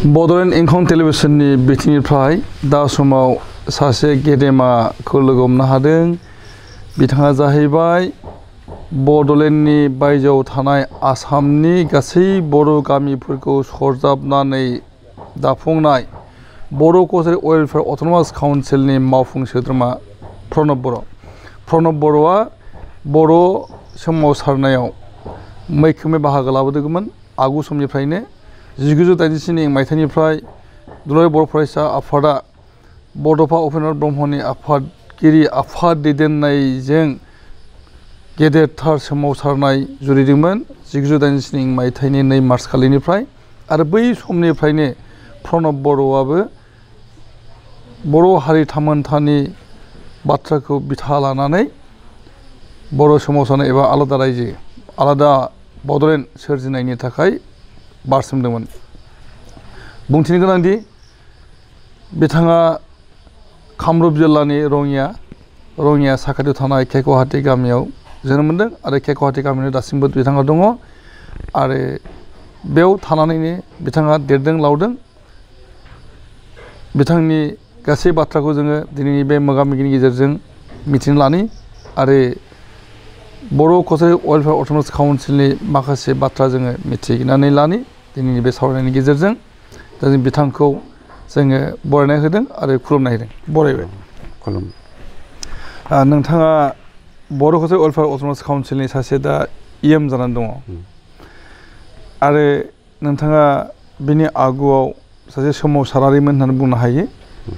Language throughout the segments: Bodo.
बड'लेण्ड इंखं टेलिभिजननि बिथिंनिफ्राय दा समाव सासे गेदेमाखौ लोगो हमनो हादों। बिथाङा जाहैबाय बड'लेण्डनि बायजोआव थानाय आसामनि गासै बर' गामिफोरखौ सरजाबनानै दाफुंनाय बर' कसारि वेलफेयार अट'नमास काउन्सिलनि मावफुं सोद्रोमा प्रणब बर'। प्रणब बर'आ बर' सोमावसारनायाव मैखोमै बाहागो लाबोदोंमोन। आगु समनिफ्रायनो 1987 मायथाइनिफ्राय दुलाराय बर' फरायसा आफादा बड'फा उपेन्द्र ब्रह्मनि आफादगिरि आफाद दैदेननायजों गेदेरथार सोमावसारनाय जुरिदोंमोन 1987 मायथाइनि 2 मार्च खालिनिफ्राय। आरो बै समनिफ्रायनो प्रणब बर'आबो बर' हारि थामोनथानि बाथ्राखौ बिथा लानानै बर' सोमावसारनाय एबा आलादा रायजो आलादा बड'लेण्ड सोरजिनायनि थाखाय बारसोमदोंमोन। बुंथिनो गोनांदि बिथाङा कामरुप जिल्लानि रङिया साखाथियाव थानाय केक'हाटी गामियाव जोनोम मोन्दों आरो केक'हाटी गामियाव दासिमबो बिथाङा दङ आरो बेयाव थानानैनो बिथाङा देरदों लावदों। बिथांनि गासै बाथ्राखौ जोङो दिनैनि बे मोगा-मोगिनि गेजेरजों मिथिनो लानि आरो बर' कसारि वेलफेयार अट'नमास काउन्सिलनि माखासे बाथ्रा जोङो मिथिनानै लानि दिनैनि बे सावरायनायनि गेजेरजों। दा जों बिथांखौ जोङो बरायनाय होदों आरो खुलुमनाय होदों। बरायबाय। खुलुम। नोंथाङा बर' कसारि वेलफेयार अट'नमास काउन्सिलनि सासे दा EM जानानै दङ आरो नोंथाङा बिनि आगुआव सासे सोमावसारारिमोन होननानै बुंनो हायो।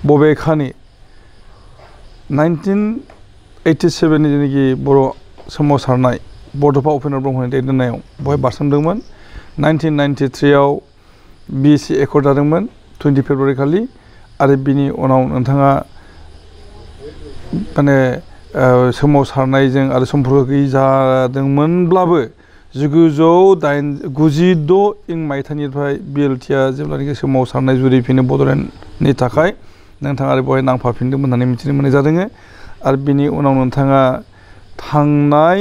बबेखानि 1987 नि जेनाखि बर' सोमावसारनाय बड'फा उपेन्द्र ब्रह्मनि दैदेननायाव बेवहाय बारसोमदोंमोन। 1993 आव BC एकर्ड जादोंमोन 20 फेब्रुवारि खालि आरो बिनि उनाव नोंथाङा माने सोमावसारनायजों आरो सम्पर्क गैयि जादोंमोनब्लाबो 1996 मायथाइनिफ्राय BLT आ जेब्लानाखि सोमावसारनाय जुरिफिनो बड'लेण्डनि थाखाय नोंथाङा आरो बेवहाय नांफाफिनदोंमोन होननानै मिथिनो मोननाय जादों। आरो बिनि उनाव नोंथाङा थांनाय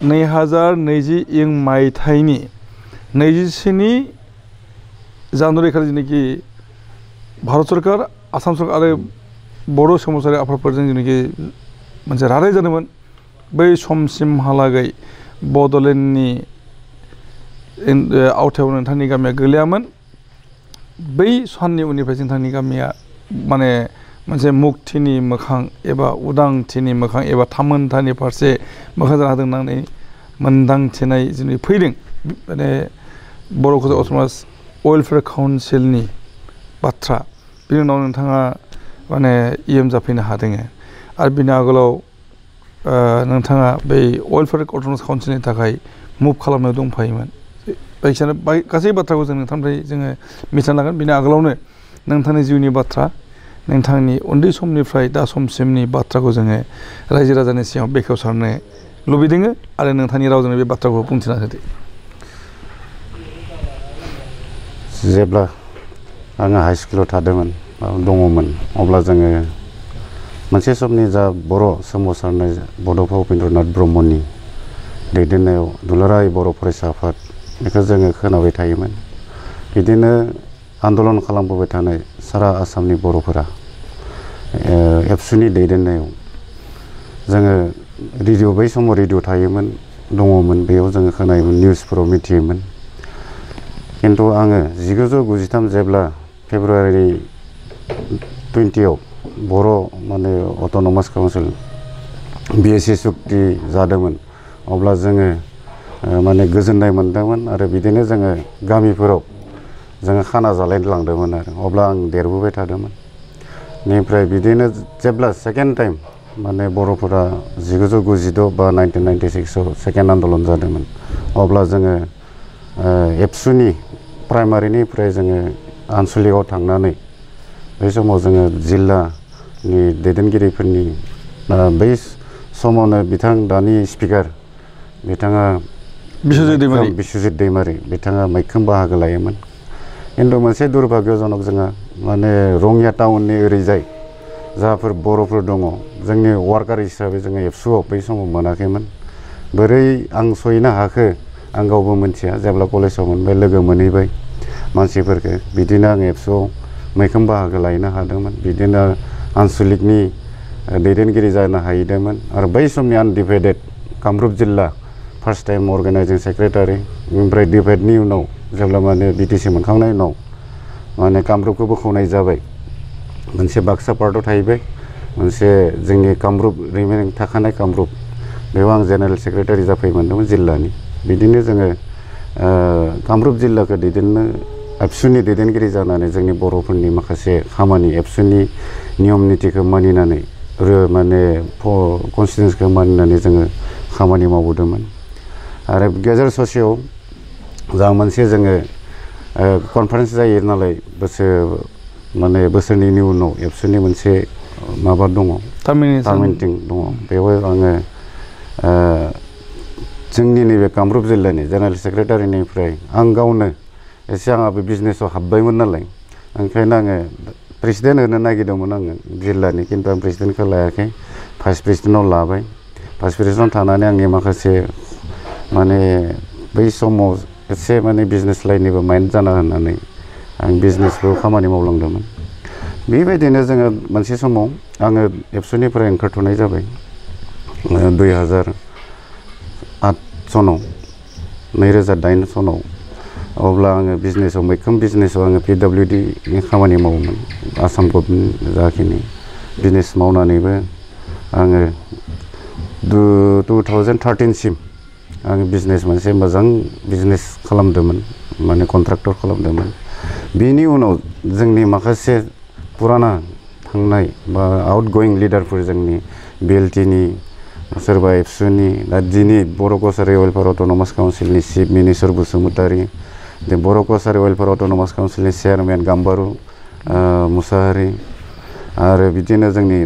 2020 मायथाइनि 27 जानुवारि खालि जेनाखि भारत सरकार आसाम सरकार आरो बर' सोमावसारारि आफादफोरजों जेनाखि मोनसे रादाय जादोंमोन बै समसिमहालागै बड'लेण्डनि आवथायाव नोंथांनि गामिया गोलैयामोन। बै साननि उननिफ्राय नोंथांनि गामिया माने मोनसे मुक्तिनि मोखां एबा उदांथिनि मोखां एबा थामोनथानि फारसे मोखां जानो हादों होननानै मोनदांथिनाय जोंनि फैदों। माने बर' कसारि अट'नमास वेलफेयार काउन्सिलनि बाथ्रा बिनि उनाव नोंथाङा माने EM जाफैनो हादों आरो बिनि आगोलाव नोंथाङा बै वेलफेयार अट'नमास काउन्सिलनि थाखाय मुभ खालामनायाव दंफायोमोन। बायदिसिना गासै बाथ्राखौ जों नोंथांनिफ्राय जोङो मिथिना लागोन। बिनि आगोलावनो नोंथांनि जिउनि बाथ्रा नोंथांनि उन्दै समनिफ्राय दा समसिमनि बाथ्राखौ जोङो रायजो राजानि सिगाङाव बेखेवसारनो लुबैदों आरो नोंथांनि रावजोंनो बे बाथ्राखौ बुंथिना होदो। जेब्ला आङो हाइ स्कुलाव दङमोन अब्ला जोङो मोनसे समनि जा बर' सोमावसारनाय बड'फा उपेन्द्रनाथ ब्रह्मनि दैदेननायाव दुलाराय बर' फरायसा आफाद बेखौ जोङो खोनाबाय थायोमोन। बिदिनो आन्दलन खालामबोबाय थानाय सारा आसामनि बर'फोरा एबसुनि दैदेननायाव जोङो रेडिअ' बै समाव रेडिअ' थायोमोन दङमोन बेयाव जोङो खोनायोमोन निउसफोराव मिथियोमोन। खिन्थु आङो 1993 जेब्ला फेब्रुवारि 20 आव बर' माने अट'नमास काउन्सिल BSC सुक्ति जादोंमोन अब्ला जोङो माने गोजोननाय मोनदोंमोन आरो बिदिनो जोङो गामिफोराव जोङो खाना जालायलांदोंमोन आरो अब्ला आं देरबोबाय थादोंमोन। बेनिफ्राय बिदिनो जेब्ला सेकेन्ड टाइम माने बर'फोरा 1996 बा 1996 आव सेकेन्ड आन्दलन जादोंमोन अब्ला जोङो एबसुनि प्राइमारिनिफ्राय जोङो आनसलिकआव थांनानै बै समाव जोङो जिल्लानि दैदेनगिरिफोरनि बै समावनो बिथां दानि स्पिकार बिथाङा बिश्वजित दैमारि बिथाङा मैखोम बाहागो लायोमोन। खिन्थु मोनसे दुर्भाग्यजनक जोंहा माने रङिया टाउननि ओरैजाय जाफोर बर'फोर दङ जोंनि वार्कार हिसाबै जोङो एबसुआव बै समाव मोनाखैमोन। बोरै आं सहैनो हाखो आं गावबो मिथिया। जेब्ला कलेजाव मोनबाय लोगो मोनहैबाय मानसिफोरखौ बिदिनो आं एबसुआव मैखोम बाहागो लानो हादोंमोन बिदिनो आनसलिकनि दैदेनगिरि जानो हाहैदोंमोन आरो बै समनि आनडिभाइडेड कामरुप जिल्ला फार्स्ट टाइम अर्गेनाइजिं सेक्रेटारि ओमफ्राय डिभाइडनि उनाव जेब्ला माने बिटिसि मोनखांनायनि उनाव माने कामरुपखौ बोखावनाय जाबाय मोनसे बाक्सा पार्टआव थाहैबाय मोनसे जोंनि कामरुप रिमेनिं थाखानाय कामरुप बेयाव आं जेनेरेल सेक्रेटारि जाफैमोनदोंमोन जिल्लानि बिदिनो जोङो कामरुप जिल्लाखौ दैदेननो एबसुनि दैदेनगिरि जानानै जोंनि बर'फोरनि माखासे खामानि एबसुनि नियम नितिखौ मानिनानै माने कनस्टिटिउन्सखौ मानिनानै जोङो खामानि मावबोदोंमोन आरो गेजेर ससेयाव जा मोनसे जोङो कनफारेन्स जायो नालाय बोसोरनैनि उनाव एबसुनि मोनसे माबा दङ टार्मिटिं दङ बेवहाय आङो जोंनि नैबे कामरुप जिल्लानि जेनेरेल सेक्रेटारिनिफ्राय आं गावनो एसे आंहाबो बिजनेसाव हाबबायमोन नालाय ओंखायनो आङो प्रेसिडेन्ट होनो नागिरदोंमोन आङो जिल्लानि खिन्थु आं प्रेसिडेन्टखौ लायाखै भाइस प्रेसिडेन्टआव लाबाय भाइस प्रेसिडेन्टआव थानानै आंनि माखासे माने बै समाव एसे माने बिजनेस लाइननिबो माइन्ड जाना होननानै आं बिजनेसबो खामानि मावलांदोंमोन बेबायदिनो जोङो मोनसे समाव आङो एबसुनिफ्राय ओंखारथ'नाय जाबाय 2008 सनाव 2008 सनाव अब्ला आङो बिजनेसाव मैखोम बिजनेसाव आङो PWDनि खामानि मावोमोन आसाम गभर्नमेन्ट जाखिनि बिजनेस मावनानैबो आङो 2013 सिम आङो बिजनेस मोनसे मोजां बिजनेस खालामदोंमोन माने कन्ट्राक्टर खालामदोंमोन बेनि उनाव जोंनि माखासे पुराना थांनाय बा आउटगयिं लिडारफोर जोंनि BLTनि सोरबा एबसुनि दा दिनै बर' कसारि वेलफेयार अट'नमास काउन्सिलनि chief minister Basumatary Boro' Kachari welfare autonomous काउन्सिलनि चेयारमेन गाम्बारु मुसाहारि आरो बिदिनो जोंनि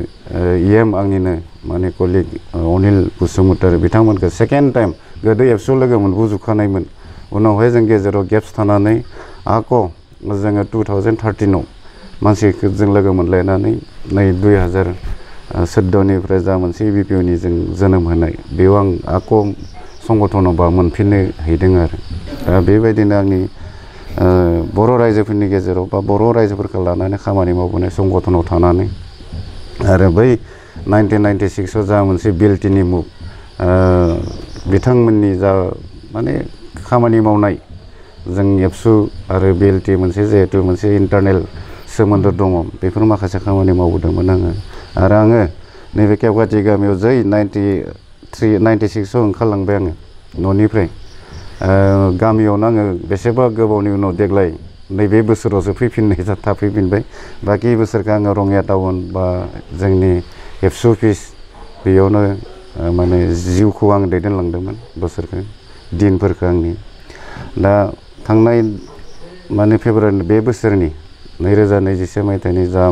EM आंनिनो माने कलिग अनिल बसुमतारी बिथांमोनखौ सेकेन्ड टाइम गोदो एबसुआव लोगो मोनबोजोबखानायमोन उनावहाय जों गेजेराव गेप्स थानानै आक' जोङो 2013आव मानसिखौ जों लोगो मोनलायनानै नै 2014निफ्राय जा मोनसे EBPOनि जों जोनोम होनाय बेयाव आं आक' संगठनाव बा मोनफिननो हैदों आरो दा बेबायदिनो आंनि बर' रायजोफोरनि गेजेराव बा बर' रायजोफोरखौ लानानै खामानि मावबोनाय संगठनाव थानानै आरो बै 1996आव जा मोनसे BLTनि मुभ बिथांमोननि जा माने खामानि मावनाय जों एबसु आरो BLT मोनसे जिहेतु मोनसे इन्टारनेल सोमोन्दो दङ बेफोर माखासे खामानि मावबोदोंमोन आरो आङो नैबे केवगाटि गामियाव जै 96आव ओंखारलांबाय आङो न'निफ्राय गामियावनो आङो बेसेबा गोबावनि उनाव देग्लाय नैबे बोसोरावसो फैफिननाय थाफैफिनबाय बाखि बोसोरखौ आङो रङिया टाउन बा जोंनि एबसु अफिस बेयावनो माने जिउखौ आं दैदेनलांदोंमोन बोसोरखौ दिनफोरखौ आंनि दा थांनाय माने फेब्रुवारि बे बोसोरनि 2021 मायथाइनि जा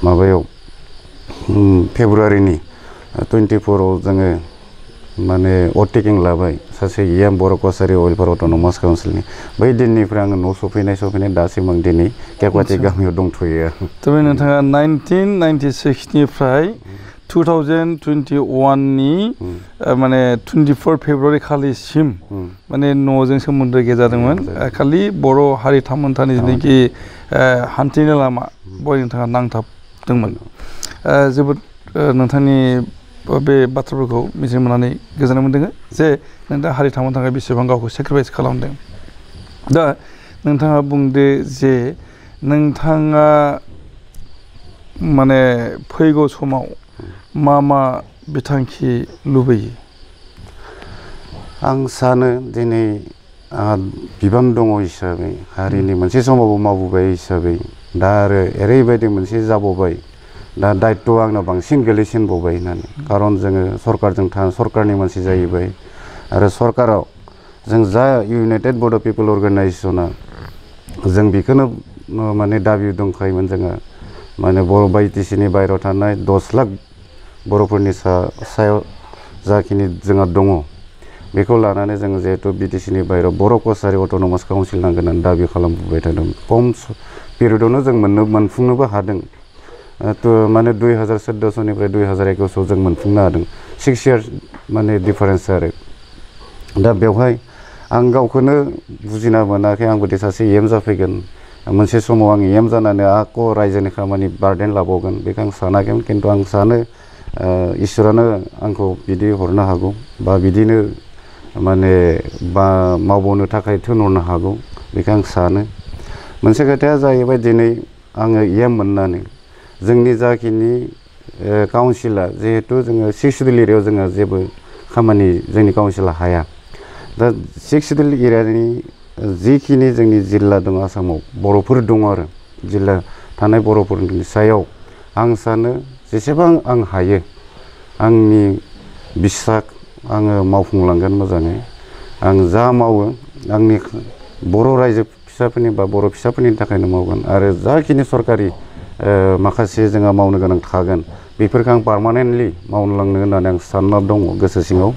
माबायाव फेब्रुवारिनि 24आव जोङो माने अटेकिं लाबाय सासे EM बर' कसारि वेलफेयार अट'नमास काउन्सिलनि बै दिननिफ्राय आङो न' सफैनाय दासिम आं दिनै केवगाटि गामियाव दंथ'यो तबे नोंथाङा 1996निफ्राय 2021नि माने 24 फेब्रुवारि खालिसिम माने न'जों सोमोन्दो गेजादोंमोन खालि बर' हारि थामोनथानि जेनाखि हान्थिनाय लामा बय नोंथाङा नांथाबदोंमोन जोबोद नोंथांनि बे बाथ्राफोरखौ मिथिनो मोननानै गोजोननाय मोनदों जे नोंथाङा हारि थामोननि थाखाय बेसेबां गावखौ सेक्रिफाइस खालामदों दा नोंथाङा बुंदो जे नोंथाङा माने फैगौ समाव मा बिथांखि लुबैयो आं सानो दिनै बिबान दङ हिसाबै हारिनि मोनसे समावबो मावबोबाय हिसाबै दा आरो ओरैबायदि मोनसे जाबावबाय दा दायित्वआ आंनाव बांसिन गोलैसिनबावबाय होननानै खारन जोङो सरकारजों सरकारनि मानसि जाहैबाय आरो सरकाराव जों जा इउनाइटेड बड' पिपल अर्गेनाइजेसना जों बेखौनो माने दाबि दंखायोमोन जोङो माने बर' BTCनि बायहेरायाव थानाय 10 लाख बर'फोरनि सायाव जाखिनि जोंहा दङ बेखौ लानानै जोङो जिहेतु BTCनि बायहेरायाव बर' कसारि अट'नमास काउन्सिल नांगोन होननानै दाबि खालामबोबाय थादों खम पिरियडआवनो जों मोनफुंनोबो हादों माने 2014 सननिफ्राय 2021 जों मोनफुंनो हादों 6 इयार्स माने डिफारेन्स आरो दा बेवहाय आं गावखौनो बुजिना मोनाखै आंबोदि सासे EM जाफैगोन मोनसे समाव आं EM जानानै आक' रायजोनि खामानि बार्डेन लाबावगोन बेखौ आं सानाखैमोन खिन्थु आं सानो इसोरानो आंखौ बिदि हरनो हागौ बा बिदिनो माने बा मावबावनो थाखाय थिनहरनो हागौ बेखौ आं सानो मोनसे खोथाया जाहैबाय दिनै आङो EM मोननानै जोंनि जाखिनि काउन्सिला जिहेतु जोङो 6 सिडुल एरियायाव जोङो जेबो खामानि जोंनि काउन्सिला हाया दा 6 सिडुल एरियानि जिखिनि जोंनि जिल्ला दङ आसामाव बर'फोर दङ आरो जिल्ला थानाय बर'फोरनि सायाव आं सानो जेसेबां आं हायो आंनि बिसाख आङो मावफुंलांगोन मोजाङै आं जा मावो आंनि बर' रायजो फिसाफोरनि बा बर' फिसाफोरनि थाखायनो मावगोन आरो जाखिनि सरकारि माखासे जोंहा मावनो गोनां थागोन बेफोरखौ आं पार्मानेन्टलि मावलांनो होननानै आं सानना दङ गोसो सिङाव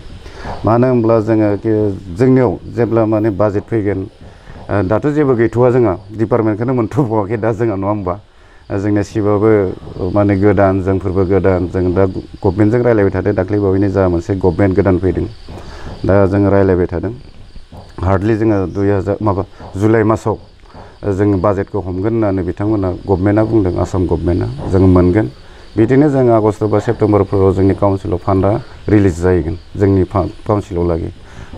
मानो होनब्ला जोङो जोंनियाव जेब्ला माने बाजेट फैगोन दाथ' जेबो गैथ'वा जोंहा डिपार्टमेन्टखौनो मोनथ'बावाखै दा जोंहा नङा होमबा जोंनिया सिबाबो माने गोदान जोंफोरबो गोदान जों दा गभर्नमेन्टजों रायलायबाय थादों दाख्लै बावैनो जा मोनसे गभर्नमेन्ट गोदान फैदों दा जोङो रायलायबाय थादों हार्डलि जोङो जुलाइ मासाव जों बाजेटखौ हमगोन होननानै बिथांमोना गभर्नमेन्टआ बुंदों आसाम गभर्नमेन्टआ जों मोनगोन बिदिनो जों आगष्ट बा सेप्तेम्बरफोराव जोंनि काउन्सिलाव फान्डआ रिलिज जाहैगोन जोंनि काउन्सिलाव लागै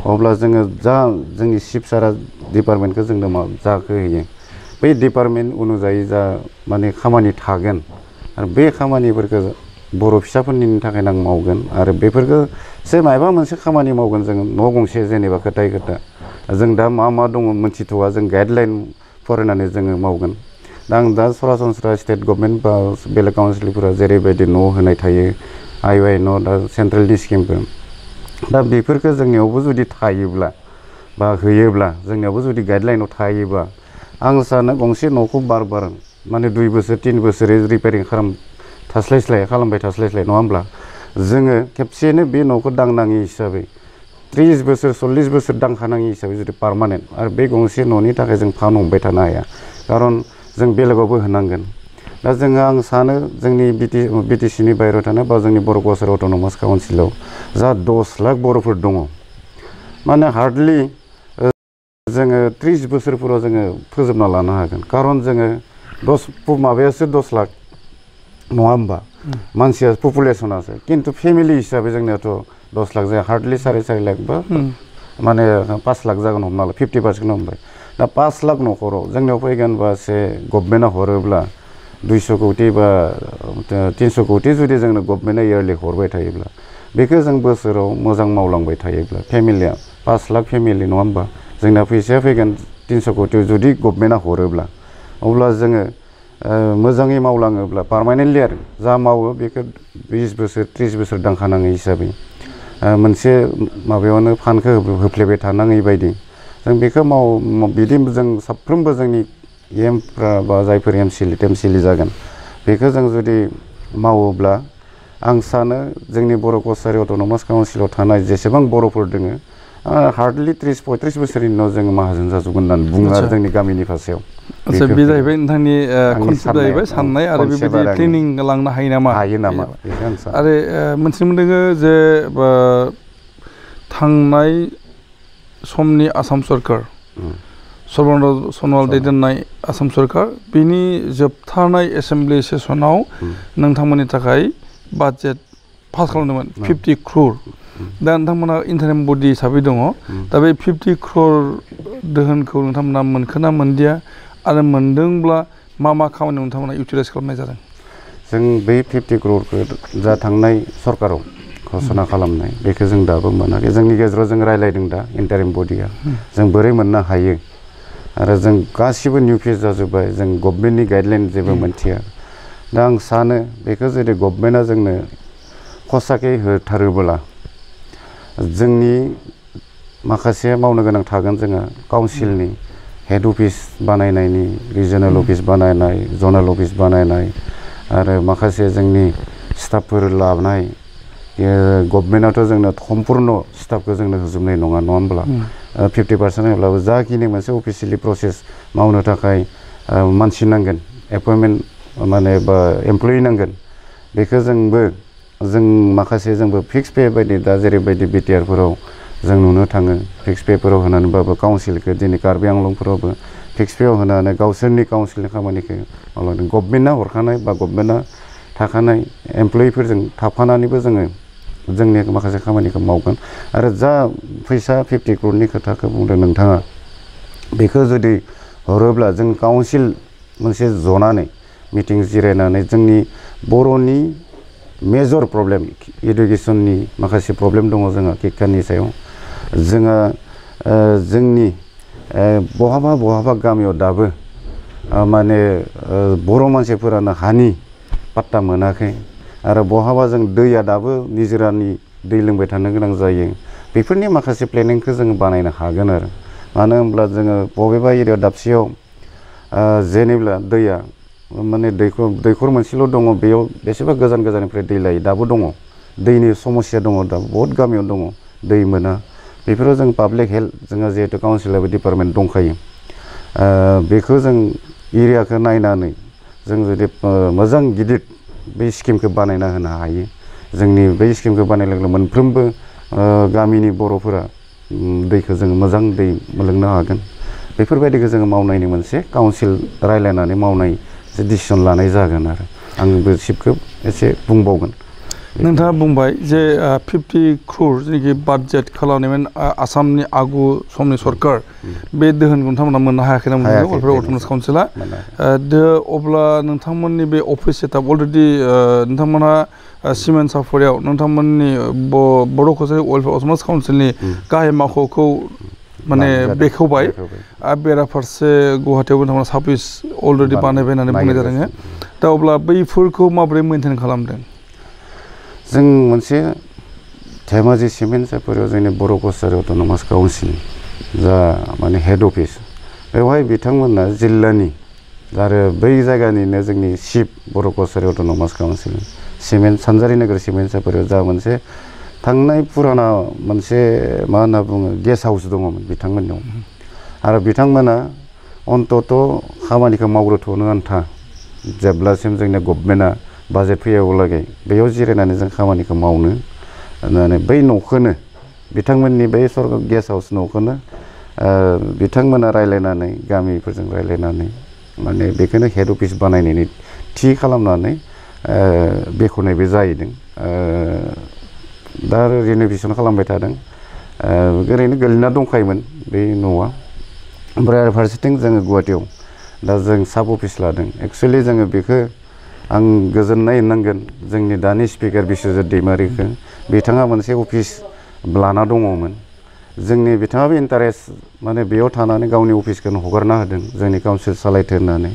अब्ला जोङो जा जोंनि चिफ सारा डिपार्टमेन्टखौ जोंनो जाखो होयो बै डिपार्टमेन्ट अनुजायै जा माने खामानि थागोन आरो बे खामानिफोरखौ बर' फिसाफोरनि थाखायनो आं मावगोन आरो बेफोरखौ माबा मोनसे खामानि मावगोन जों न' गंसे जेनेबा खोथा जों दा मा दङ मोनथिथ'वा जों गाइडलाइन फरायनानै जोङो मावगोन दा आं दा सरासनस्रा स्टेट गभर्नमेन्ट बा बेलेग काउन्सिलफोरा जेरैबायदि न' होनाय थायो IY न' दा सेन्ट्रेलनि स्किमफोर दा बेफोरखौ जोंनियावबो जुदि थायोब्ला बा होयोब्ला जोंनियावबो जुदि गाइडलाइनाव थायोबा आं सानो गंसे न'खौ बार माने 2 बोसोर 3 बोसोरै रिपेयारिं खालामबाय थास्लायस्लाय नङा होमब्ला जोङो खेबसेनो बे न'खौ दांनाङि हिसाबै 30 बोसोर 40 बोसोर दांखानाङि हिसाबै जुदि पार्मानेन्ट आरो बे गंसे न'नि थाखाय जों फान हमबाय थानो हाया खारन जों बेलेगावबो होनांगोन दा जोङो आं सानो जोंनि BTCनि बायहेरायाव थानाय बा जोंनि बर' कसारि अट'नमास काउन्सिलाव जा 10 लाख बर'फोर दङ माने हार्डलि जोङो 30 बोसोरफोराव जोङो फोजोबना लानो हागोन खारन जोङो 10 लाख नङा होमबा मानसिया पपुलेसनासो खिन्थु फेमिलि हिसाबै जोंनियाथ' 10 लाख जाया हार्डलि 4.5 लाख बा माने 5 लाख जागोन हमना ला 50% हमबाय दा 5 लाख न'खराव जोंनियाव फैगोन बा गभर्नमेन्टआ हरोब्ला 200 कौटि बा 300 कौटि जुदि जोंनो गभर्नमेन्टआ इयारलि हरबाय थायोब्ला बेखौ जों बोसोराव मोजां मावलांबाय थायोब्ला फेमिलिया 5 लाख फेमिलि नङा होमबा जोंना फैसाया फैगोन 300 कौटि जुदि गभर्नमेन्टआ हरोब्ला अब्ला जोङो मोजाङै मावलाङोब्ला पार्मानेन्टलि आरो जा मावो बेखौ 20 बोसोर 30 बोसोर दांखानाङै हिसाबै मोनसे माबायावनो फान्डखौ होफ्लेबाय थानाङै बायदि जों बेखौ बिदि जों साफ्रोमबो जोंनि EMफ्रा बा जायफोर एमसिएलए जागोन बेखौ जों जुदि मावोब्ला आं सानो जोंनि बर' कसारि अट'नमास काउन्सिलाव थानाय जेसेबां बर'फोर दङ हार्डलि 30-35 बोसोरनि उनाव जोङो माहाजोन जाजोबगोन होननानै बुङो आरो जोंनि गामिनि फारसेयाव आচ্ছা बे जाहैबाय नोंथांनि कनसेप्ट जाहैबाय साननाय आरो बेबायदि प्लेनिं लांनो हायो नामा आरो मोनथिनो मोनदों जे थांनाय समनि आसाम सरकार सर्बानन्द सन'वाल दैदेननाय आसाम सरकार बिनि जोबथारनाय एसेम्बलि सेसनाव नोंथांमोननि थाखाय बाजेट पास खालामदोंमोन 50 crore दा नोंथांमोना इन्टारिम बडि हिसाबै दङ दा बे 50 crore दोहोनखौ नोंथांमोना मोनखोना मोनदिया आरो मोनदोंब्ला मा खामानि नोंथांमोना इउटिलाइज खालामनाय जादों जों बै 50 crore जा थांनाय सरकाराव घोषणा खालामनाय बेखौ जों दाबो मोनाखै जोंनि गेजेराव जों रायलायदों दा इन्टारिम बडिया जों बोरै मोननो हायो आरो जों गासिबो निउ फेज जाजोब्बाय जों गभर्नमेन्टनि गाइडलाइन जेबो मोनथिया दा आं सानो बेखौ जुदि गभर्नमेन्टआ जोंनो खसाकै होथारोब्ला जोंनि माखासे मावनो गोनां थागोन जोङो काउन्सिलनि हेड अफिस बानायनायनि रिजनेल अफिस बानायनाय जनेल अफिस बानायनाय आरो माखासे जोंनि स्टाफफोर लानाय गभर्नमेन्टआथ' जोंनो सम्पुर्ण स्टाफखौ जोंनो होजोबनाय नङा होमब्ला 50% होब्लाबो जाखिनि मोनसे अफिसियेलि प्रसेस मावनो थाखाय मानसि नांगोन एपइन्टमेन्ट माने बा एमप्लयि नांगोन बेखौ जों माखासे जोंबो फिक्स पे बायदि दा जेरैबायदि बिटिआरफोराव जों नुनो थाङो फिक्स पेफोराव होनानैबाबो काउन्सिलखौ दिनै कार्बि आंलंफोरावबो फिक्स पेआव होनानै गावसोरनि काउन्सिलनि खामानिखौ मावलांदों गभर्नमेन्टआ हरखानाय बा गभर्नमेन्टआ थाखानाय एमप्लयिफोरजों थाफानानैबो जोङो जोंनि माखासे खामानिखौ मावगोन आरो जा फैसा 50 crore खोथाखौ बुंदों नोंथाङा बेखौ जुदि हरोब्ला जों काउन्सिल मोनसे जनानै मिटिं जिरायनानै जोंनि बर'नि मेजर प्रब्लेम इडुकेसननि माखासे प्रब्लेम दङ जोंहा शिक्षानि सायाव जोंहा जोंनि बहाबा गामियाव दाबो माने बर' मानसिफोरानो हानि पात्ता मोनाखै आरो बहाबा जों दैया दाबो निजोरानि दै लोंबाय थानो गोनां जायो बेफोरनि माखासे प्लेनिंखौ जों बानायनो हागोन आरो मानो होनब्ला जोङो बबेबा एरिया दाबसेयाव जेनेब्ला दैया माने दैखर मोनसेल' दङ बेयाव बेसेबा गोजाननिफ्राय दै लायो दाबो दङ दैनि समस्या दङ दा बहुत गामियाव दङ दै मोना बेफोराव जों पाब्लिक हेल्थ जोंहा जिहेतु काउन्सिलाबो डिपार्टमेन्ट दंखायो बेखौ जों एरियाखौ नायनानै जों जुदि मोजां गिदिर बे स्किमखौ बानायना होनो हायो जोंनि बै स्किमखौ बानायनो लोगो मोनफ्रोमबो गामिनि बर'फोरा दैखौ जों मोजां दै मोनलोंनो हागोन बेफोरबायदिखौ जोङो मावनायनि मोनसे काउन्सिल रायलायनानै मावनाय डिसिसन लानाय जागोन आरो आंबो सिपखौ एसे बुंबावगोन नोंथाङा बुंबाय जे 50 crore जेनाखि बाजेट खालामनायमोन आसामनि आगु समनि सरकार बे दोहोनखौ नोंथांमोना मोननो हायाखै ना मोनदों अलरेडि अट'नमास काउन्सिला अब्ला नोंथांमोननि बे अफिस सेटआप अलरेडि नोंथांमोनहा सिमेन्ट साफरियाव नोंथांमोननि बर' कसारि वेलफेयार अट'नमास काउन्सिलनि गाहाय मावख'खौ माने बेखेवबाय आरो बेराफारसे गुवाहाटीयावबो नोंथांमोना साफिस अलरेडि बानायबाय होननानै बुंनाय जादों दा अब्ला बैफोरखौ माबोरै मेनटेन खालामदों जों मोनसे धेमाजि सिमेन्ट साफरियाव जोंनि बर' कसारि अट'नमास काउन्सिल जा माने हेड अफिस बेवहाय बिथांमोना जिल्लानि आरो बै जायगानिनो जोंनि चिफ बर' कसारि अट'नमास काउन्सिल सिमेन्ट सानजारि नोगोर सिमेन्ट साफरियाव जा मोनसे थांनाय फुराना मोनसे मा होनना बुङो गेस्ट हाउस दङमोन बिथांमोननियाव आरो बिथांमोना अन्तत खामानिखौ मावग्रोथ'नो आन्था जेब्लासिम जोंनि गभर्नमेन्टआ बाजेट फैयागौलागै बेयाव जिरायनानै जों खामानिखौ मावनो होननानै बै न'खौनो बिथांमोननि बै सरकार गेस्ट हाउस न'खौनो बिथांमोना रायलायनानै गामिफोरजों रायलायनानै माने बेखौनो हेड अफिस बानायनायनि थि खालामनानै बेखेवनायबो जाहैदों दा रिन'भेसन खालामबाय थादों ओरैनो गोलैना दंखायोमोन बे न'आ ओमफ्राय आरो फारसेथिं जोङो गुवाहाटीयाव दा जों साब अफिस लादों एक्सुवेलि जोङो बेखौ आं गोजोननाय होननांगोन जोंनि दानि स्पिकार बिश्वजित दैमारिखौ बिथाङा मोनसे अफिस लाना दङमोन जोंनि बिथाङाबो इन्टारेस्ट माने बेयाव थानानै गावनि अफिसखौनो हगारना होदों जोंनि काउन्सिल सालायथो होननानै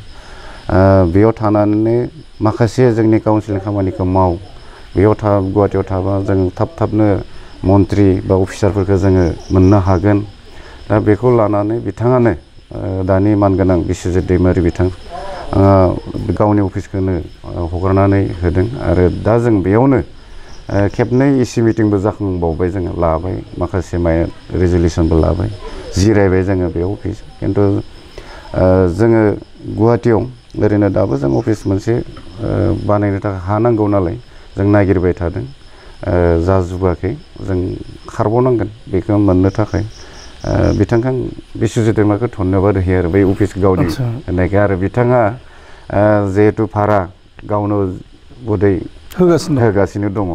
बेयाव थानानै माखासे जोंनि काउन्सिलनि खामानिखौ माव बेयाव गुवाहाटीयाव थाबा जों थाबनो मन्त्रि बा अफिसारफोरखौ जोङो मोननो हागोन दा बेखौ लानानै बिथाङानो दानि मानगोनां बिश्वजित दैमारि बिथां गावनि अफिसखौनो हगारनानै होदों आरो दा जों बेयावनो खेबनै इसि मिटिंबो जाखांबावबाय जोङो लाबाय माखासे रेजुलेसनबो लाबाय जिरायबाय जोङो बे अफिस खिन्थु जोङो गुवाहाटीयाव ओरैनो दाबो जों अफिस मोनसे बानायनो थाखाय हा नांगौ नालाय जों नागिरबाय थादों जाजोबाखै जों खारबावनांगोन बेखौ मोननो थाखाय बिथांखौ बिश्वजित दैमारिखौ धन्यबाद होयो आरो बै अफिस गावनि होनायखाय आरो बिथाङा जिहेतु भारा गावनो बदै होगासिनो दङ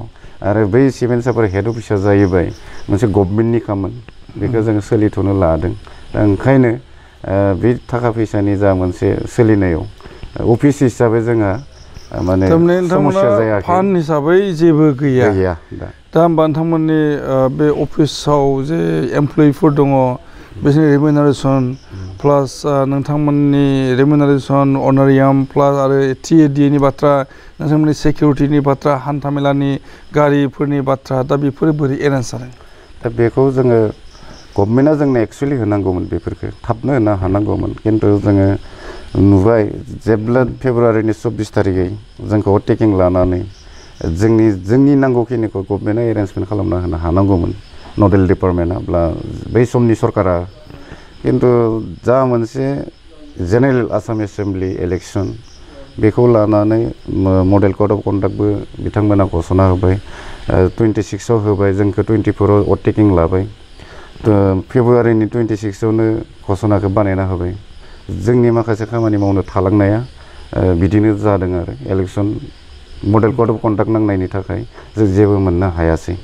आरो बै सिमेन्ट साफारि हेड अफिसा जाहैबाय मोनसे गभर्नमेन्टनि खामानि बेखौ जोङो सोलिथ'नो लादों दा ओंखायनो बे थाखा फैसानि जा मोनसे सोलिनायाव अफिस हिसाबै जोंहा माने समस्या जायाखै फान्ड हिसाबै जेबो गैया दा होमबा नोंथांमोननि बे अफिसाव जे एमप्लयिफोर दङ बिसोरनि रेमुनारेसन प्लास नोंथांमोननि रेमुनारेसन अनारियाम प्लास आरो TADनि बाथ्रा नोंथांमोननि सिकिउरिटिनि बाथ्रा हान्थामेलानि गारिफोरनि बाथ्रा दा बेफोरो बोरै एरेन्ज जादों दा बेखौ जोङो गभर्नमेन्टआ जोंनो एक्सुवेलि होनांगौमोन बेफोरखौ थाबनो होनो हानांगौमोन खिन्थु जोङो नुबाय जेब्ला फेब्रुवारिनि 24 तारिखै जोंखौ टेकिं लानानै जोंनि नांगौखिनिखौ गभर्नमेन्टआ एरेन्जमेन्ट खालामना होनो हानांगौमोन नडेल डिपार्टमेन्टआ बै समनि सरकारा खिन्थु जा मोनसे जेनेरेल आसाम एसेम्बलि इलेक्सन बेखौ लानानै मडेल कड अफ कन्डाक्टबो बिथांमोना घोषणा होबाय 26आव होबाय जोंखौ 24आव टेकिं लाबाय फेब्रुवारिनि 26आवनो घोषणाखौ बानायना होबाय जोंनि माखासे खामानि मावनो थालांनाया बिदिनो जादों आरो election model code of conduct नांनायनि थाखाय जों जेबो मोननो हायासै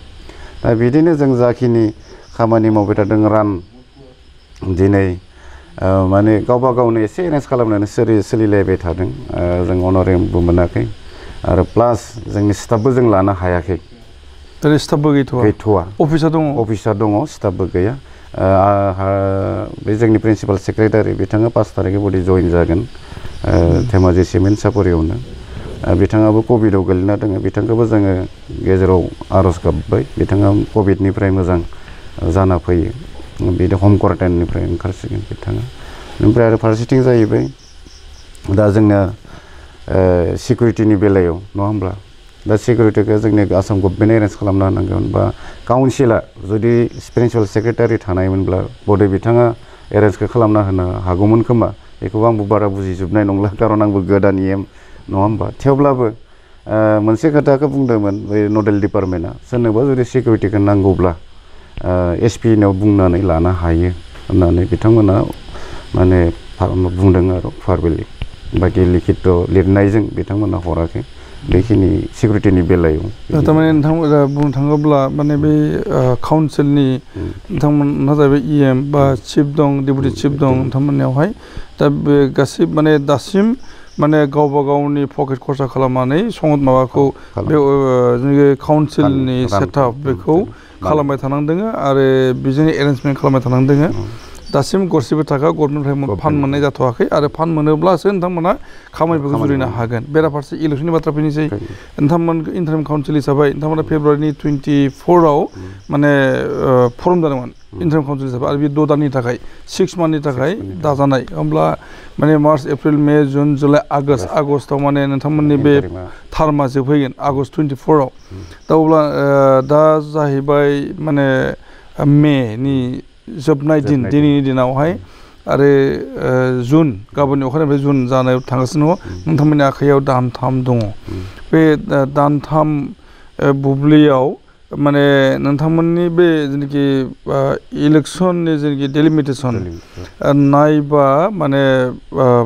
दा बिदिनो जों जाखिनि खामानि मावबाय थादों रान दिनै माने गावबा गावनो एसे एरेन्ज खालामनानै सोलिलायबाय थादों जों अनरेबो मोनाखै आरो प्लास जोंनि स्टाफबो जों लानो हायाखै दिनै स्टाफबो गैथ'वा अफिसा दङ स्टाफबो गैया बे जोंनि प्रिन्सिपाल सेक्रेटारि बिथाङा 5 तारिखै बदि जइन जागोन धेमाजि सिमेन्ट सापरियावनो बिथाङाबो कभिडआव गोलैना दङ बिथांखौबो जोङो गेजेराव आर'ज गाबबाय बिथाङा कभिडनिफ्राय मोजां जाना फैयो बिदि हम क्वारेन्टाइननिफ्राय ओंखारसिगोन बिथाङा ओमफ्राय आरो फारसेथिं जाहैबाय दा जोंना सिकिउरिटिनि बेलायाव नङा होमब्ला दा सिकिउरिटिखौ जोंनि आसाम गभर्नमेन्ट एरेन्ज खालामना होनांगोन बा काउन्सिला जुदि प्रिन्सिपाल सेक्रेटारि थानायमोनब्ला बदे बिथाङा एरेन्जखौ खालामना होनो हागौमोन खोमा बेखौबो आंबो बारा बुजिजोबनाय नंला खारन आंबो गोदान EM नङा होमबा थेवब्लाबो मोनसे खोथाखौ बुंदोंमोन बै नडेल डिपार्टमेन्टआ सोरनोबा जुदि सिकिउरिटिखौ नांगौब्ला SP-नाव बुंनानै लानो हायो होननानै बिथांमोना माने बुंदों आरो फारबेलि बाखि लिखित लिरनायजों बिथांमोना हराखै बेखिनि सिकिउरिटिनि बेलायाव थारमाने नोंथां बुंनो थाङोब्ला माने बे काउन्सिलनि नोंथांमोनहा जाहैबाय EM बा चिफ दं डेपुटि चिफ दं नोंथांमोननियावहाय दा बे गासै माने दासिम माने गावबा गावनि पकेट खरसा खालामनानै माबाखौ बे जोंनि काउन्सिलनि सेटआप बेखौ खालामबाय थानांदों आरो बेजोंनो एरेन्जमेन्ट खालामबाय थानांदों दासिम गरसेबो थाखा गभर्नमेन्टनिफ्राय फान्ड मोननाय जाथ'वाखै आरो फान्ड मोनोब्लासो नोंथांमोना खामानिफोरखौ जुरिनो हागोन बेराफारसे इलेक्सननि बाथ्रा फैनोसै नोंथांमोन इन्टारिम काउन्सिल हिसाबै नोंथांमोना फेब्रुवारिनि 24आव माने फर्म जादोंमोन इन्टारिम काउन्सिल हिसाबै आरो बे 6 दाननि थाखाय 6 मान्थनि थाखाय दाजानाय होमब्ला माने मार्च एप्रिल मे जुन जुलाइ आगस्टआव माने नोंथांमोननि बे टार्मा जोबहैगोन आगस्ट 24आव दा अब्ला दा जाहैबाय माने मेनि जोबनाय दिनैनि दिनावहाय आरो जुन गाबोननि अखानिफ्राय जुन जानायाव थांगासिनो दङ नोंथांमोननि आखायाव दानथाम दङ बे दानथाम बुब्लियाव माने नोंथांमोननि बे जेनाखि इलेक्सननि जेनाखि डेलिमिटेसन नायबा माने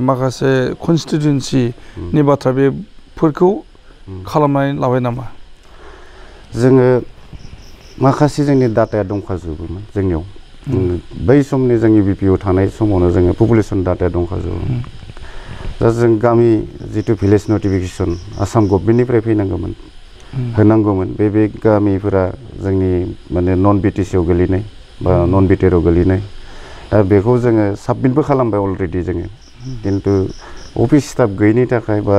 माखासे कनस्टिटुयेन्सिनि बाथ्रा बेफोरखौ खालामनानै लाबाय नामा जोङो माखासे जोंनि डाटाया दंखाजोबोमोन जोंनियाव बै समनि जोंनि BPO थानाय समावनो जोङो पपुलेसन डाटाया दंखाजोबोमोन दा जों गामि जितु भिलेज नटिफिकेसन आसाम गभर्नमेन्टनिफ्राय फैनांगौमोन होनांगौमोन बे गामिफोरा जोंनि माने नन BTC आव गोलैनाय बा नन BTR आव गोलैनाय दा बेखौ जोङो साबमिटबो खालामबाय अलरेडि जोङो खिन्थु अफिस स्टाफ गैयिनि थाखाय बा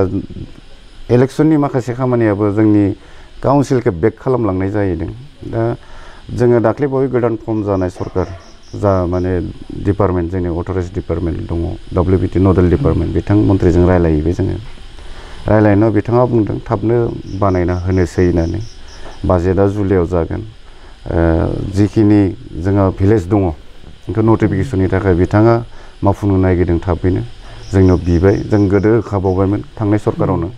इलेक्सननि माखासे खामानियाबो जोंनि काउन्सिलखौ बेक खालामलांनाय जाहैदों दा जोङो दाख्लै बावै गोदान फर्म जानाय सरकार जा माने डिपार्टमेन्ट जोंनि अथराइज डिपार्टमेन्ट दङ WBT नडेल डिपार्टमेन्ट बिथां मन्थ्रिजों रायलायहैबाय जोङो रायलायनायाव बिथाङा बुंदों थाबनो बानायना होनोसै होननानै बाजेटआ जुलाइआव जागोन जिखिनि जोंहा भिलेज दङ खिन्थु नटिफिकेसननि थाखाय बिथाङा मावफुंनो नागिरदों थाबैनो जोंनाव बिबाय जों गोदो होखाबावबायमोन थांनाय सरकारावनो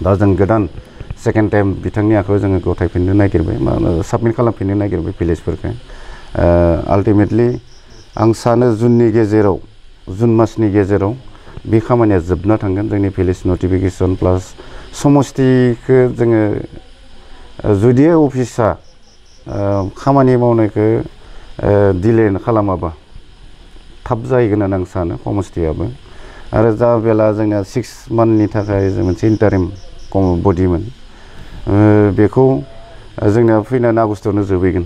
दा जों गोदान सेकेन्ड टाइम बिथांनि आखायाव जोङो गथायफिननो नागिरबाय साबमिट खालामफिननो नागिरबाय भिलेजफोरखौ आल्टिमेटलि आं सानो जुन मासनि गेजेराव बे खामानिया जोबना थांगोन जोंनि भिलेज नटिफिकेसन प्लास समस्तिखौ जोङो जुदि अफिसा खामानि मावनायखौ डिले खालामाबा थाब जाहैगोन होननानै आं सानो समस्तियाबो आरो जा बेला जोंना 6 मान्थनि थाखाय मोनसे इन्टारिम बडिमोन बेखौ जोंना फैनानै आगस्टआवनो जोबहैगोन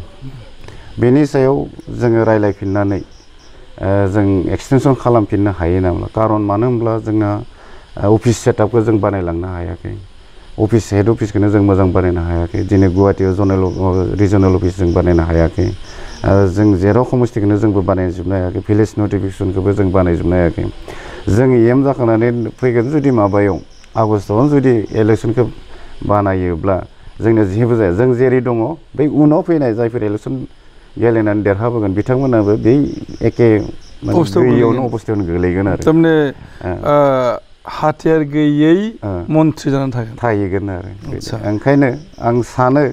बेनि सायाव जोङो रायलायफिननानै जों एक्सटेनसन खालामफिननो हायो नामा कारन मानो होनब्ला जोंना अफिस सेटआपखौ जों बानायलांनो हायाखै अफिस हेड अफिसखौनो जों मोजां बानायनो हायाखै दिनै गुवाहाटीयाव रिजनेल अफिस जों बानायनो हायाखै जों जेराव समस्तिखौनो जोंबो बानायजोबनो हायाखै भिलेज नटिफिकेसनखौबो जों बानायजोबनो हायाखै जों EM जाखांनानै फैगोन जुदि माबायाव आगस्टआव जुदि इलेक्सनखौ बानायोब्ला जोंनो जेबो जाया जों जेरै दङ बै उनाव फैनाय जायफोर इलेक्सन गेलेनानै देरहाबोगोन बिथांमोनाबो बै एखे अबस्थायावनो गोलैगोन आरो थारमाने हाथियार गैयै मन्थ्रि जानानै थाहैगोन आरो ओंखायनो आं सानो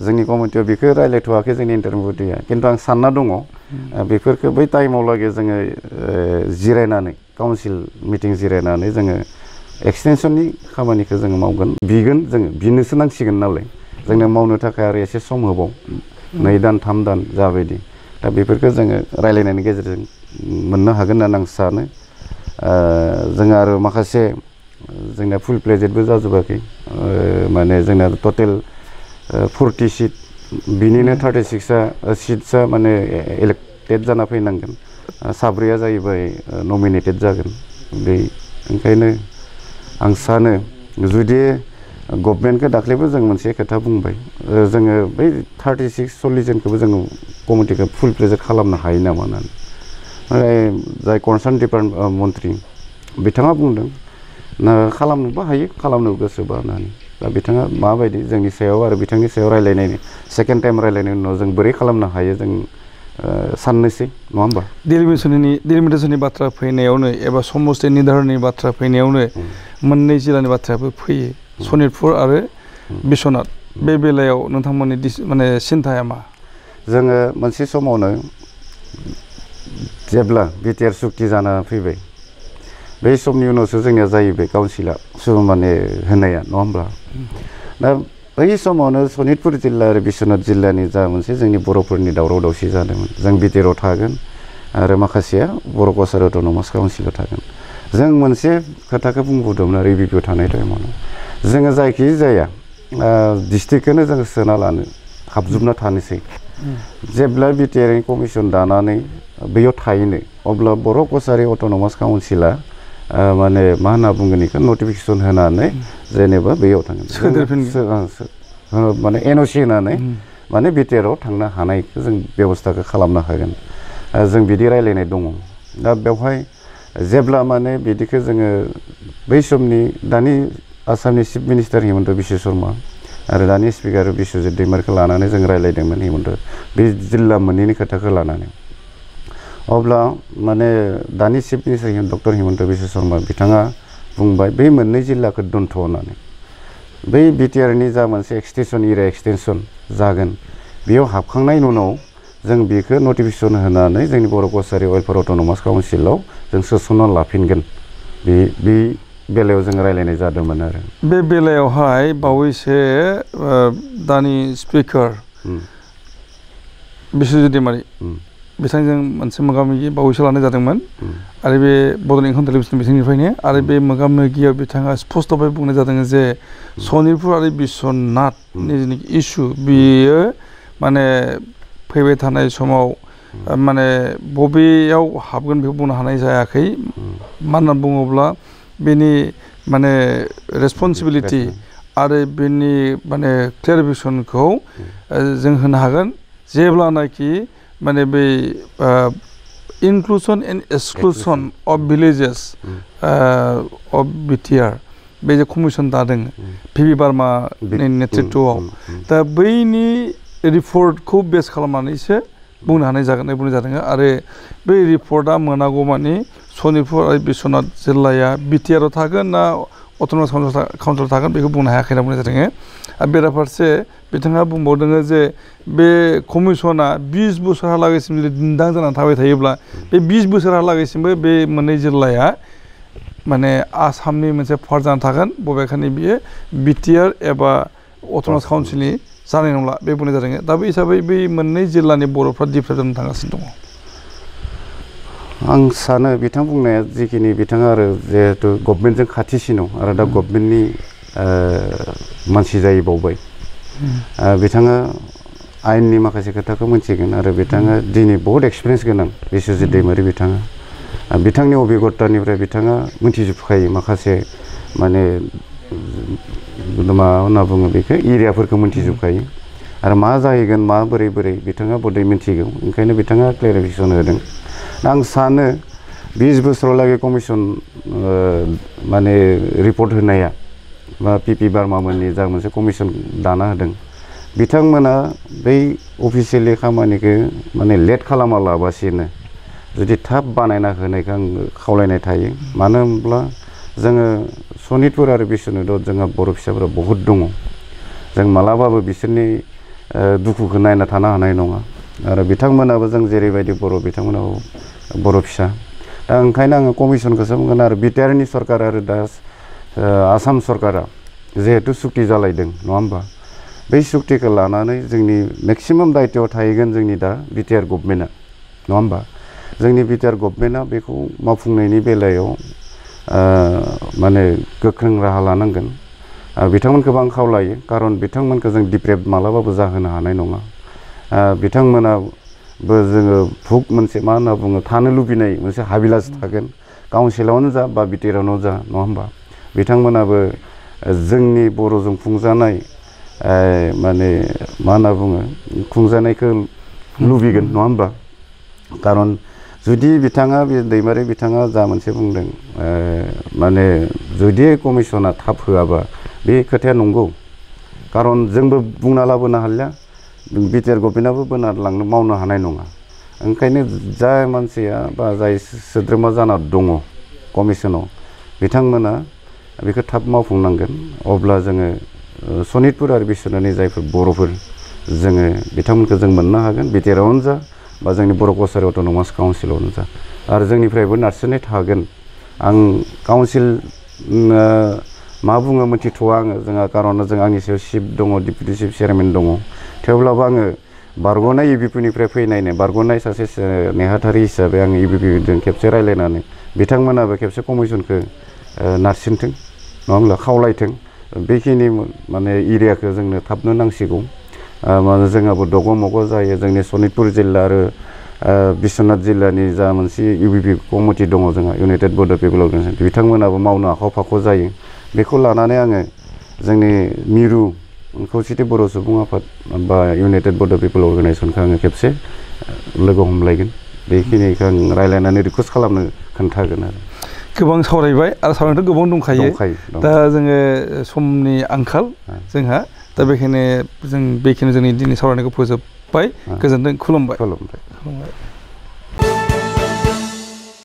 जोंनि कमिटियाव बेखौ रायलायथ'वाखै जोंनि इन्टारिम बडिया खिन्थु आं सानना दङ बेफोरखौ बै टाइमाव लागै जोङो जिरायनानै काउन्सिल मिटिं जिरायनानै जोङो एक्सटेनसननि खामानिखौ जोङो मावगोन बिगोन जोङो बिनोसो नांसिगोन नालाय जोंनो मावनो थाखाय आरो एसे सम होबाव 2 दान 3 दान जाबायदि दा बेफोरखौ जोङो रायलायनायनि गेजेरजों मोननो हागोन होनना आं सानो जोङो आरो माखासे जोंना फुल प्लेजेडबो जाजोबाखै माने जोंना टटेल 40 सिट बिनिनो 36 सिटसा माने इलेक्टेड जाना फैनांगोन 7 जाहैबाय नमिनेटेड जागोन बे ओंखायनो आं सानो जुदि गभर्नमेन्टखौ दाख्लैबो जों मोनसे खोथा बुंबाय जोङो बै 36-40 जनखौबो जोङो कमिटिखौ फुल प्लेजेड खालामनो हायो नामा होननानै जाय कनसार्न डिपार्टमेन्ट मन्त्रि बिथाङा बुंदों खालामनोबो हायो खालामनो गोसोबा होननानै दा बिथाङा माबायदि जोंनि सायाव आरो बिथांनि सायाव रायलायनायनि सेकेन्ड टाइम रायलायनायनि उनाव जों बोरै खालामनो हायो जों साननोसै नङा होमबा डिलिमिटेसननि बाथ्रा फैनायावनो एबा समस्ति निर्धारननि बाथ्रा फैनायावनो मोननै जिल्लानि बाथ्रायाबो फैयो सनितपुर आरो बिश्वनाथ बे बेलायाव नोंथांमोननि माने सिन्थाया मा जोङो मोनसे समावनो जेब्ला बिटिआर सुक्ति जाना फैबाय बे समनि उनावसो जोंनिया जाहैबाय काउन्सिला माने होनाया नङा होमब्ला दा बै समावनो सनितपुर जिल्ला आरो बिश्वनाथ जिल्लानि जा मोनसे जोंनि बर'फोरनि दावराव दावसि जादोंमोन जों बिटिआरआव थागोन आरो माखासेया बर' कसारि अट'नमास काउन्सिलाव थागोन जों मोनसे खोथाखौ बुंबोदोंमोन आरो रिभिउ थानाय टाइमावनो जोङो जायखि जाया डिस्ट्रिक्टखौनो जोङो सोना लानो हाबजोबना थानोसै जेब्ला बिटिआरनि कमिसन दानानै बेयाव थाहैनो अब्ला बर' कसारि अट'नमास काउन्सिला माने मा होनना बुंगोन बेखौ नटिफिकेसन होनानै जेनेबा बेयाव थांगोन माने एनअसि होनानै माने बिटिआरआव थांनो हानायखौ जों बेबस्थाखौ खालामनो हागोन जों बिदि रायलायनाय दङ दा बेवहाय जेब्ला माने बिदिखौ जोङो बै समनि दानि आसामनि चिफ मिनिस्टार हिमन्त बिश्व शर्मा आरो दानि स्पिकार बिश्वजित दैमारखौ लानानै जों रायलायदोंमोन हिमन्त बे जिल्ला मोननैनि खोथाखौ लानानै अब्ला माने दानि chief minister doctor Himanta Biswa Sharma बिथाङा बुंबाय बे मोननै जिल्लाखौ दोनथ' होननानै बै बिटिआरनि जा मोनसे एक्सटेनसन एरिया एक्सटेनसन जागोन बेयाव हाबखांनायनि उनाव जों बेखौ नटिफिकेसन होनानै जोंनि बर' कसारि वेलफेयार अट'नमास काउन्सिलाव जों सोसनना लाफिनगोन बे बेलायाव जों रायलायनाय जादोंमोन आरो बे बेलायावहाय बावैसो दानि स्पिकार बिश्वजित दैमारि बिथांजों मोनसे मोगा मोगि बावैसो लानाय जादोंमोन आरो बे बड'लेण्ड इंखं टेलिभिजन बिथिंनिफ्रायनो आरो बे मोगा मोगियाव बिथाङा स्पष्टयै बुंनाय जादों जे सनितपुर आरो बिश्वनाथनि जिनिखि इसु बियो माने फैबाय थानाय समाव माने बबेयाव हाबगोन बेखौ बुंनो हानाय जायाखै मा होनना बुङोब्ला बेनि माने रेसपन्सिबिलिटि आरो बेनि माने क्लेरिफिकेसनखौ जों होनो हागोन जेब्लानाखि माने बै inclusion and exclusion of villages of BTR बे जे कमिसन दादों पिभि बार्मानि नेतृत्वआव दा बैनि रिपर्टखौ बेस खालामनानैसो बुंनो हानाय जागोन बुंनाय जादों आरो बै रिपर्टआ मोनागौ मानि सनितपुर आरो बिश्वनाथ जिल्लाया बिटिआरआव थागोन ना अट'नमास काउन्सिलाव थागोन बेखौ बुंनो हायाखै होनना बुंनाय जादों आरो बेराफारसे बिथाङा बुंबावदों जे बे कमिसना 20 बोसोरहालागैसिम जुदि दिन्दां जानानै थाबाय थायोब्ला बे 20 बोसोरहालागैसिमबो बे मोननै जिल्लाया माने आसामनि मोनसे पार्ट जानानै थागोन बबेखानि बियो बिटिआर एबा अट'नमास काउन्सिलनि जानाय नंला बे बुंनाय जादों दा बे हिसाबै बै मोननै जिल्लानि बर'फ्रा दिफ्राय जानानै थांगासिनो दङ आं सानो बिथां बुंनाया जिखिनि बिथाङा आरो जिहेतु गभर्नमेन्टजों खाथिसिनाव आरो दा गभर्नमेन्टनि मानसि जाहैबावबाय बिथाङा आयेननि माखासे खोथाखौ मिथिगोन आरो बिथाङा दिनै बहुद एक्सपिरियेन्स गोनां बिश्वजित दैमारि बिथाङा बिथांनि अभिगतानिफ्राय बिथाङा मिथिजोबखायो माखासे माने मा होनना बुङो बेखौ एरियाफोरखौ मिथिजोबखायो आरो मा जाहैगोन मा बोरै बिथाङा बदै मिथिगौ ओंखायनो बिथाङा क्लेरिफिकेसन होदों आं सानो 20 बोसोरावलागै कमिसन माने रिपर्ट होनाया बा पिपि बार्मामोननि जा मोनसे कमिसन दाना होदों बिथांमोना बै अफिसियेलि खामानिखौ माने लेट खालामालाबासिनो जुदि थाब बानायना होनायखौ आं खावलायनाय थायो मानो होनब्ला जोङो सनितपुर आरो बिश्वनाथआव जोंहा बर' फिसाफोरा बहुद दङ जों मालाबाबो बिसोरनि दुखुखौ नायना थानो हानाय नङा आरो बिथांमोनाबो जों जेरैबायदि बर' बिथांमोनाबो बर' फिसा दा ओंखायनो आङो कमिसनखौसो बुंगोन आरो बिटिआरनि सरकार आरो दा आसाम सरकारा जिहेतु सुक्ति जालायदों नङा होमबा बै सुक्तिखौ लानानै जोंनि मेक्सिमाम दायित्वआव थाहैगोन जोंनि दा बिटिआर गभर्नमेन्टआ नङा होमबा जोंनि बिटिआर गभर्नमेन्टआ बेखौ मावफुंनायनि बेलायाव माने गोख्रों राहा लानांगोन बिथांमोनखौबो आं खावलायो खारन बिथांमोनखौ जों डिप्रेभ मालाबाबो जाहोनो हानाय नङा बिथांमोनाबो जोङो भुक मोनसे मा होनना बुङो थानो लुबैनाय मोनसे हाबिलास थागोन काउन्सिलावनो जा बा बिटिआरावनो जा नङा होमबा बिथांमोनाबो जोंनि बर'जों खुंजानाय माने मा होनना बुङो खुंजानायखौ लुबैगोन नङा होमबा खारन जुदि बिथाङा बे दैमारि बिथाङा जा मोनसे बुंदों माने जुदि कमिसना थाब होआबा बे खोथाया नंगौ खारन जोंबो बुंना लाबोनो हालिया बिटिआर गभर्नमेन्टआबो बोना लांनो मावनो हानाय नङा ओंखायनो जाय मानसिया बा जाय सोद्रोमा जाना दङ कमिसनाव बिथांमोना बेखौ थाब मावफुंनांगोन अब्ला जोङो सनितपुर आरो बिस्वनाथनि जायफोर बर'फोर जोङो बिथांमोनखौ जों मोननो हागोन बिटिआरावनो जा बा जोंनि बर' कसारि अट'नमास काउन्सिलावनो जा आरो जोंनिफ्रायबो नारसिननाय थागोन आं काउन्सिल मा बुङो मिथिथ'वा आङो जोंहा खारन जों आंनि सायाव चिफ दङ डिप्युटि चिफ चेयारमेन दङ थेवब्लाबो आङो बारग'नाय इउबिपिनिफ्राय फैनायनो बारग'नाय सासे नेहाथारि हिसाबै आङो इउबिपिजों खेबसे रायज्लायनानै बिथांमोनाबो खेबसे कमिसनखौ नारसिनथों नङा होमब्ला खावलायथों बेखिनि माने एरियाखौ जोंनो थाबनो नांसिगौ माने जोंहाबो दग' मग' जायो जोंनि सनितपुर जिल्ला आरो बिश्वनाथ जिल्लानि जा मोनसे इउबिपि कमिटि दङ जोंहा इउनाइटेड बड' पिपल अर्गानाइजेसन बिथांमोनाबो मावनो आखाव फाखाव जायो बेखौ लानानै आङो जोंनि मिरु खौसेथि बर' सुबुं आफाद बा इउनाइटेड बड' पिपल अर्गानाइजेसनखौ आङो खेबसे लोगो हमलायगोन बेखिनिखौ आं रायज्लायनानै रिकुवेस्ट खालामनो खोन्थागोन आरो गोबां सावरायबाय आरो सावरायनोथ' गोबां दंखायो दा जोङो समनि आंखाल जोंहा दा बेखायनो जों बेखिनि जोंनि दिनै सावरायनायखौ फोजोबबाय गोजोनथों खुलुमबाय